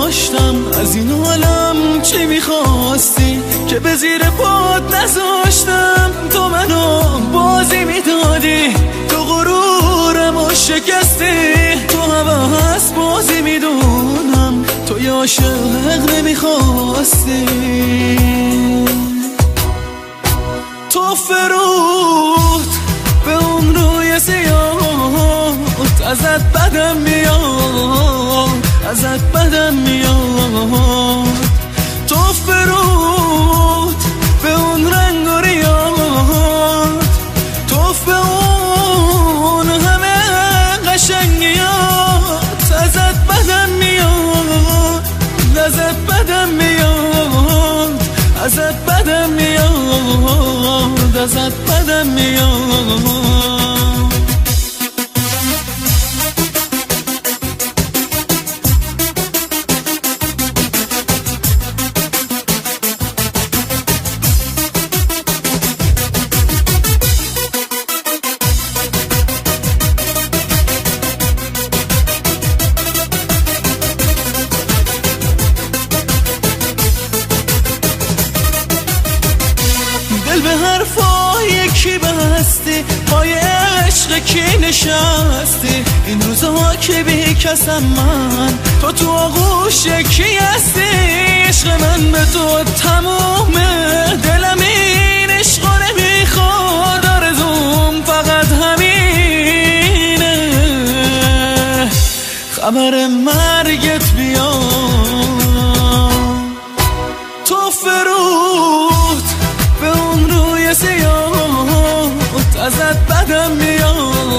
داشتم، از این عالم چی میخواستی که به زیر پات نذاشتم؟ تو منو بازی میدادی، تو غرورمو شکستی، تو هوس بازی میدونم، تو یا عاشق نمیخواستی. تو فرود به اون روی سیاه، ازت بدم میاد، ازت بدم میاد. تو فرود به اون رنگ و ریاد، تو به اون همه قشنگیات، ازت بدم میاد، ازت بدم میاد، ازت بدم میاد، ازت بدم میاد. دل به حرفای کی بستی، پای عشق کی نشستی؟ این روزها که بی کسم من، تو آغوش کی هستی؟ عشق من به تو تمومه، دلم این عشقا نمیخواد، آرزوم فقط همینه، خبر مرگت بیاد. تو فرود به اون روی سیاه، ازت بدم میاد،